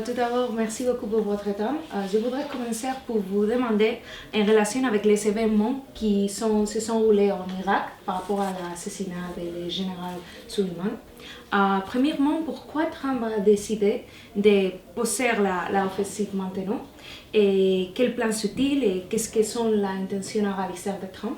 Tout d'abord, merci beaucoup pour votre temps. Je voudrais commencer pour vous demander, en relation avec les événements qui se sont roulés en Irak par rapport à l'assassinat du général Soleiman. Premièrement, pourquoi Trump a décidé de pousser l'offensive maintenant? Et quel plan est-il et qu'est-ce que sont les intentions à réaliser de Trump?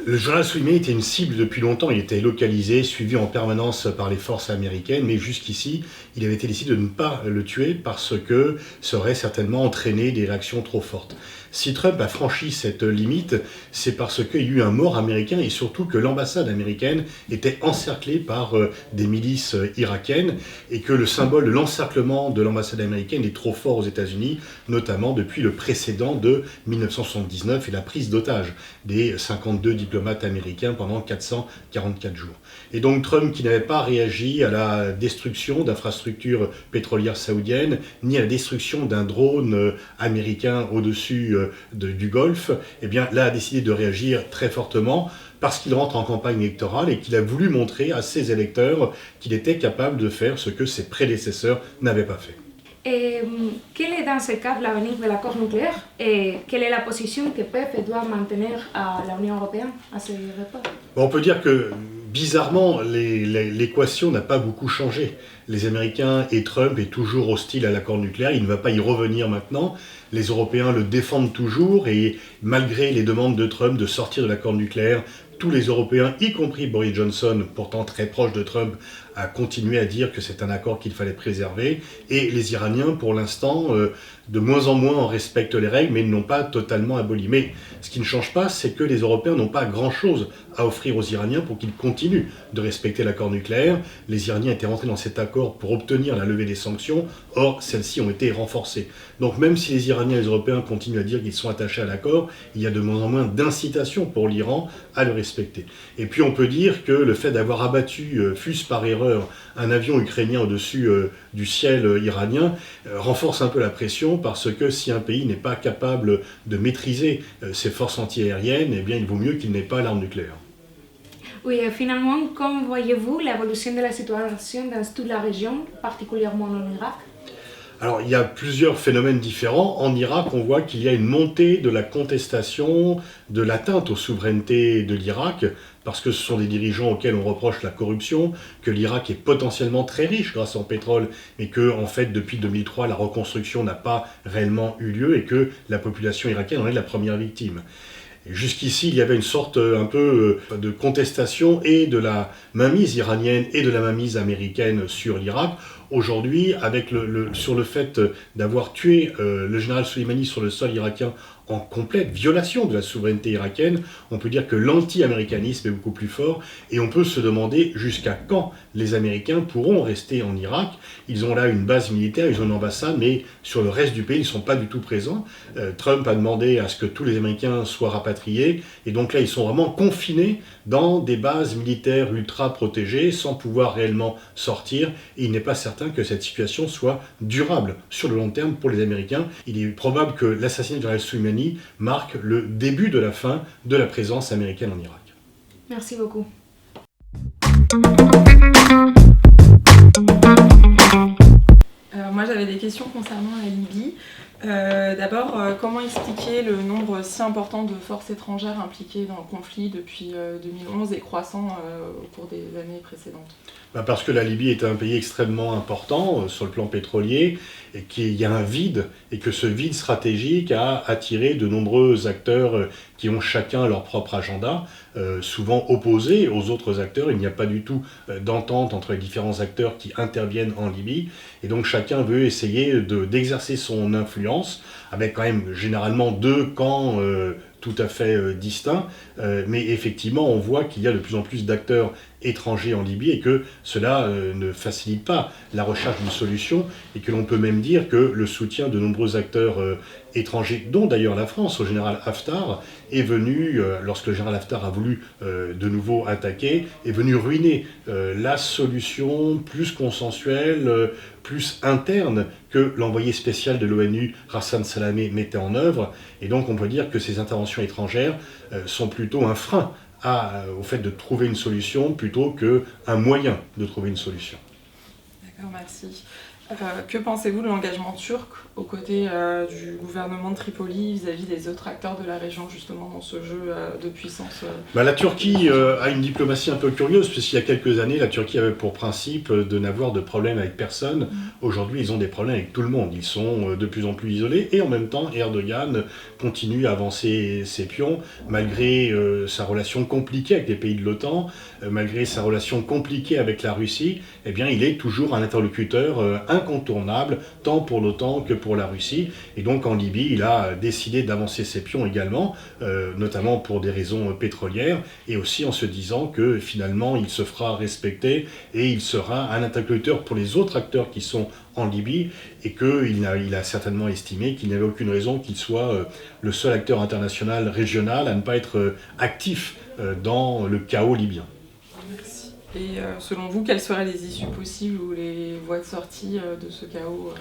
Le général Soleimani était une cible depuis longtemps, il était localisé, suivi en permanence par les forces américaines, mais jusqu'ici, il avait été décidé de ne pas le tuer parce que ça aurait certainement entraîné des réactions trop fortes. Si Trump a franchi cette limite, c'est parce qu'il y a eu un mort américain et surtout que l'ambassade américaine était encerclée par des milices irakiennes et que le symbole de l'encerclement de l'ambassade américaine est trop fort aux États-Unis, notamment depuis le précédent de 1979 et la prise d'otage des 52 diplomates américains pendant 444 jours. Et donc Trump, qui n'avait pas réagi à la destruction d'infrastructures pétrolières saoudiennes, ni à la destruction d'un drone américain au-dessus du Golfe, eh bien là a décidé de réagir très fortement parce qu'il rentre en campagne électorale et qu'il a voulu montrer à ses électeurs qu'il était capable de faire ce que ses prédécesseurs n'avaient pas fait. Et quel est dans ce cas l'avenir de l'accord nucléaire et quelle est la position que peut et doit maintenir l'Union européenne à ce rapport? On peut dire que bizarrement, l'équation n'a pas beaucoup changé. Les Américains et Trump est toujours hostile à l'accord nucléaire, il ne va pas y revenir maintenant. Les Européens le défendent toujours et malgré les demandes de Trump de sortir de l'accord nucléaire, tous les Européens, y compris Boris Johnson, pourtant très proche de Trump, a continué à dire que c'est un accord qu'il fallait préserver. Et les Iraniens, pour l'instant, de moins en moins en respectent les règles, mais ne l'ont pas totalement aboli. Mais ce qui ne change pas, c'est que les Européens n'ont pas grand-chose à offrir aux Iraniens pour qu'ils continuent de respecter l'accord nucléaire. Les Iraniens étaient rentrés dans cet accord pour obtenir la levée des sanctions, or celles-ci ont été renforcées. Donc même si les Iraniens et les Européens continuent à dire qu'ils sont attachés à l'accord, il y a de moins en moins d'incitation pour l'Iran à le respecter. Et puis on peut dire que le fait d'avoir abattu, fût-ce par erreur, un avion ukrainien au-dessus du ciel iranien, renforce un peu la pression parce que si un pays n'est pas capable de maîtriser ses forces antiaériennes, eh bien il vaut mieux qu'il n'ait pas l'arme nucléaire. Oui, finalement, comment voyez-vous l'évolution de la situation dans toute la région, particulièrement en Irak? Alors, il y a plusieurs phénomènes différents. En Irak, on voit qu'il y a une montée de la contestation, de l'atteinte aux souverainetés de l'Irak, parce que ce sont des dirigeants auxquels on reproche la corruption, que l'Irak est potentiellement très riche grâce au pétrole, mais que, en fait, depuis 2003, la reconstruction n'a pas réellement eu lieu et que la population irakienne en est la première victime. Jusqu'ici, il y avait une sorte un peu de contestation et de la mainmise iranienne et de la mainmise américaine sur l'Irak. Aujourd'hui, sur le fait d'avoir tué le général Soleimani sur le sol irakien en complète violation de la souveraineté irakienne, on peut dire que l'anti-américanisme est beaucoup plus fort et on peut se demander jusqu'à quand les Américains pourront rester en Irak. Ils ont là une base militaire, ils ont une ambassade, mais sur le reste du pays, ils ne sont pas du tout présents. Trump a demandé à ce que tous les Américains soient rapatriés et donc là, ils sont vraiment confinés dans des bases militaires ultra protégées sans pouvoir réellement sortir et il n'est pas certain que cette situation soit durable sur le long terme pour les Américains. Il est probable que l'assassinat du général Soleimani marque le début de la fin de la présence américaine en Irak. Merci beaucoup. Moi j'avais des questions concernant la Libye. D'abord, comment expliquer le nombre si important de forces étrangères impliquées dans le conflit depuis 2011 et croissant au cours des années précédentes? Parce que la Libye est un pays extrêmement important sur le plan pétrolier et qu'il y a un vide et que ce vide stratégique a attiré de nombreux acteurs qui ont chacun leur propre agenda, souvent opposés aux autres acteurs. Il n'y a pas du tout d'entente entre les différents acteurs qui interviennent en Libye et donc chacun veut essayer d'exercer son influence avec quand même généralement deux camps tout à fait distincts, mais effectivement on voit qu'il y a de plus en plus d'acteurs étrangers en Libye et que cela ne facilite pas la recherche d'une solution et que l'on peut même dire que le soutien de nombreux acteurs étrangers, dont d'ailleurs la France au général Haftar, est venu, lorsque le général Haftar a voulu de nouveau attaquer, est venu ruiner la solution plus consensuelle, plus interne que l'envoyé spécial de l'ONU, Hassan Salamé, mettait en œuvre. Et donc on peut dire que ces interventions étrangères sont plutôt un frein au fait de trouver une solution plutôt qu'un moyen de trouver une solution. D'accord, merci. Que pensez-vous de l'engagement turc aux côtés du gouvernement de Tripoli vis-à-vis des autres acteurs de la région, justement, dans ce jeu de puissance La Turquie a une diplomatie un peu curieuse, puisqu'il y a quelques années, la Turquie avait pour principe de n'avoir de problème avec personne. Aujourd'hui, ils ont des problèmes avec tout le monde. Ils sont de plus en plus isolés, et en même temps, Erdogan continue à avancer ses pions, malgré sa relation compliquée avec les pays de l'OTAN, malgré sa relation compliquée avec la Russie. Eh bien, il est toujours un interlocuteur incontournable, tant pour l'OTAN que pour la Russie. Et donc en Libye, il a décidé d'avancer ses pions également, notamment pour des raisons pétrolières, et aussi en se disant que finalement il se fera respecter et il sera un interlocuteur pour les autres acteurs qui sont en Libye, et qu'il a certainement estimé qu'il n'y avait aucune raison qu'il soit le seul acteur international régional à ne pas être actif dans le chaos libyen. Merci. Et selon vous, quelles seraient les issues possibles ou les voies de sortie de ce chaos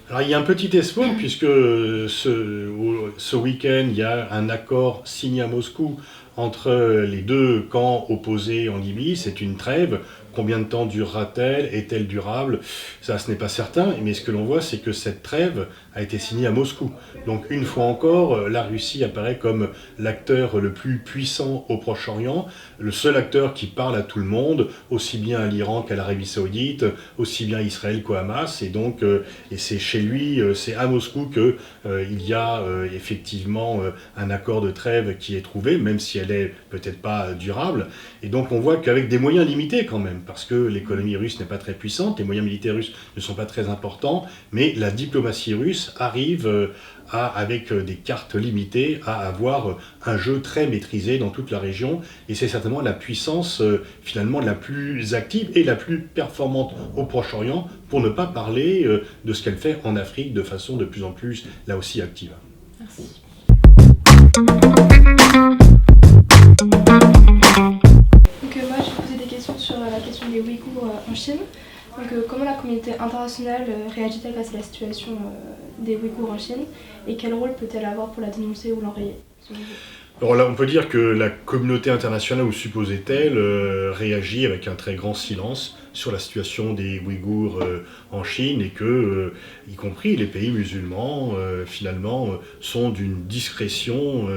Alors il y a un petit espoir, puisque ce week-end, il y a un accord signé à Moscou entre les deux camps opposés en Libye. C'est une trêve. Combien de temps durera-t-elle? Est-elle durable? Ça, ce n'est pas certain, mais ce que l'on voit, c'est que cette trêve a été signée à Moscou. Donc une fois encore, la Russie apparaît comme l'acteur le plus puissant au Proche-Orient, le seul acteur qui parle à tout le monde, aussi bien à l'Iran qu'à l'Arabie Saoudite, aussi bien à Israël qu'au Hamas, et donc et c'est chez lui, c'est à Moscou que il y a effectivement un accord de trêve qui est trouvé, même si elle est peut-être pas durable. Et donc on voit qu'avec des moyens limités quand même, parce que l'économie russe n'est pas très puissante, les moyens militaires russes ne sont pas très importants, mais la diplomatie russe arrive avec des cartes limitées, à avoir un jeu très maîtrisé dans toute la région, et c'est certainement la puissance finalement la plus active et la plus performante au Proche-Orient, pour ne pas parler de ce qu'elle fait en Afrique de façon de plus en plus, là aussi, active. Merci. Donc moi je vais poser des questions sur la question des Ouïghours en Chine. Donc comment la communauté internationale réagit-elle face à la situation des Ouïghours en Chine, et quel rôle peut-elle avoir pour la dénoncer ou l'enrayer? Alors là, on peut dire que la communauté internationale, ou supposait-elle, réagit avec un très grand silence sur la situation des Ouïghours en Chine, et que, y compris les pays musulmans, finalement, sont d'une discrétion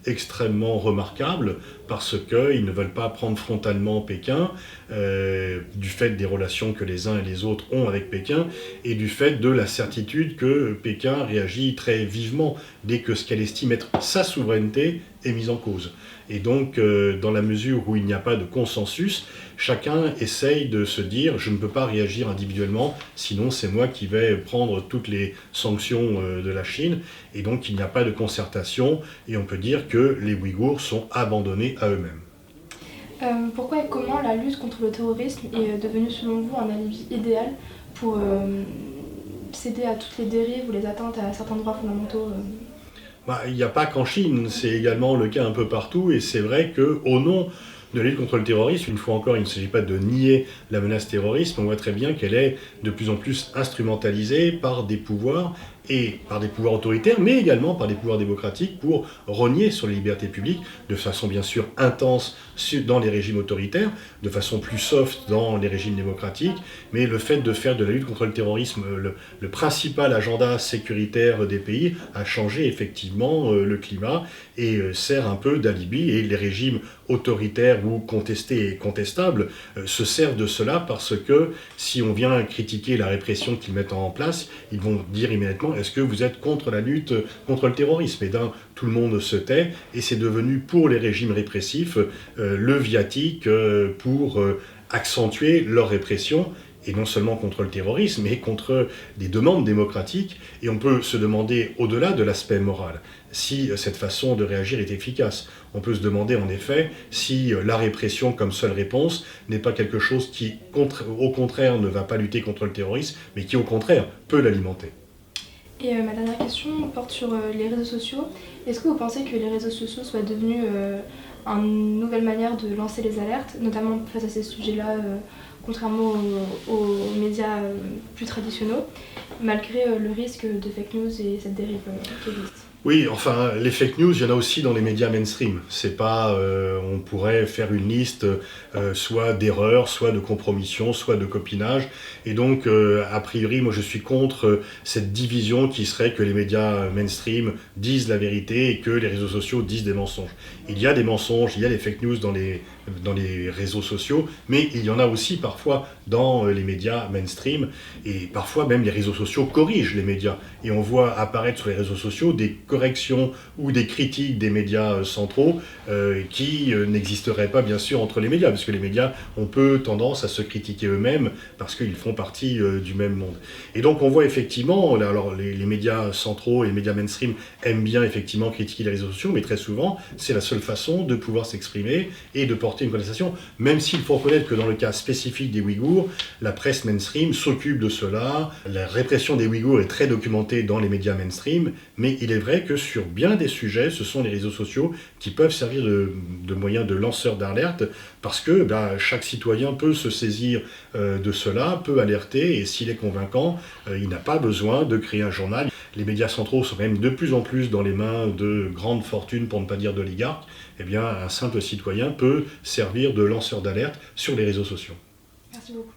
extrêmement remarquable, parce qu'ils ne veulent pas prendre frontalement Pékin, du fait des relations que les uns et les autres ont avec Pékin, et du fait de la certitude que Pékin réagit très vivement dès que ce qu'elle estime être sa souveraineté est mise en cause. Et donc, dans la mesure où il n'y a pas de consensus, chacun essaye de se dire « je ne peux pas réagir individuellement, sinon c'est moi qui vais prendre toutes les sanctions de la Chine ». Et donc, il n'y a pas de concertation, et on peut dire que les Ouïghours sont abandonnés à eux-mêmes. Pourquoi et comment la lutte contre le terrorisme est devenue, selon vous, un alibi idéal pour céder à toutes les dérives ou les atteintes à certains droits fondamentaux Il n'y a pas qu'en Chine, c'est également le cas un peu partout, et c'est vrai qu'au nom de la lutte contre le terrorisme, une fois encore, il ne s'agit pas de nier la menace terroriste, mais on voit très bien qu'elle est de plus en plus instrumentalisée par des pouvoirs, et par des pouvoirs autoritaires, mais également par des pouvoirs démocratiques, pour rogner sur les libertés publiques, de façon bien sûr intense dans les régimes autoritaires, de façon plus soft dans les régimes démocratiques, mais le fait de faire de la lutte contre le terrorisme le principal agenda sécuritaire des pays a changé effectivement le climat, et sert un peu d'alibi, et les régimes autoritaires ou contestés et contestables se servent de cela, parce que si on vient critiquer la répression qu'ils mettent en place, ils vont dire immédiatement « est-ce que vous êtes contre la lutte contre le terrorisme ?» Et tout le monde se tait, et c'est devenu pour les régimes répressifs le viatique pour accentuer leur répression, et non seulement contre le terrorisme, mais contre des demandes démocratiques. Et on peut se demander, au-delà de l'aspect moral, si cette façon de réagir est efficace. On peut se demander en effet si la répression comme seule réponse n'est pas quelque chose qui, au contraire, ne va pas lutter contre le terrorisme, mais qui, au contraire, peut l'alimenter. Et ma dernière question porte sur les réseaux sociaux. Est-ce que vous pensez que les réseaux sociaux soient devenus une nouvelle manière de lancer les alertes, notamment face à ces sujets-là, contrairement aux médias plus traditionnels, malgré le risque de fake news et cette dérive qui existe? Oui, enfin, les fake news, il y en a aussi dans les médias mainstream. C'est pas, on pourrait faire une liste soit d'erreurs, soit de compromissions, soit de copinage. Et donc, a priori, moi je suis contre cette division qui serait que les médias mainstream disent la vérité et que les réseaux sociaux disent des mensonges. Il y a des mensonges, il y a des fake news dans les réseaux sociaux, mais il y en a aussi parfois dans les médias mainstream. Et parfois même les réseaux sociaux corrigent les médias. Et on voit apparaître sur les réseaux sociaux des corrections ou des critiques des médias centraux qui n'existeraient pas bien sûr entre les médias, parce que les médias ont peu tendance à se critiquer eux-mêmes parce qu'ils font partie du même monde. Et donc on voit effectivement, alors les médias centraux et les médias mainstream aiment bien effectivement critiquer les réseaux sociaux, mais très souvent c'est la seule façon de pouvoir s'exprimer et de porter une contestation, même s'il faut reconnaître que dans le cas spécifique des Ouïghours, la presse mainstream s'occupe de cela. La répression des Ouïghours est très documentée dans les médias mainstream, mais il est vrai que sur bien des sujets, ce sont les réseaux sociaux qui peuvent servir de moyens de lanceurs d'alerte, parce que chaque citoyen peut se saisir de cela, peut alerter, et s'il est convaincant, il n'a pas besoin de créer un journal. Les médias centraux sont même de plus en plus dans les mains de grandes fortunes, pour ne pas dire d'oligarques. Eh bien, un simple citoyen peut servir de lanceur d'alerte sur les réseaux sociaux. Merci beaucoup.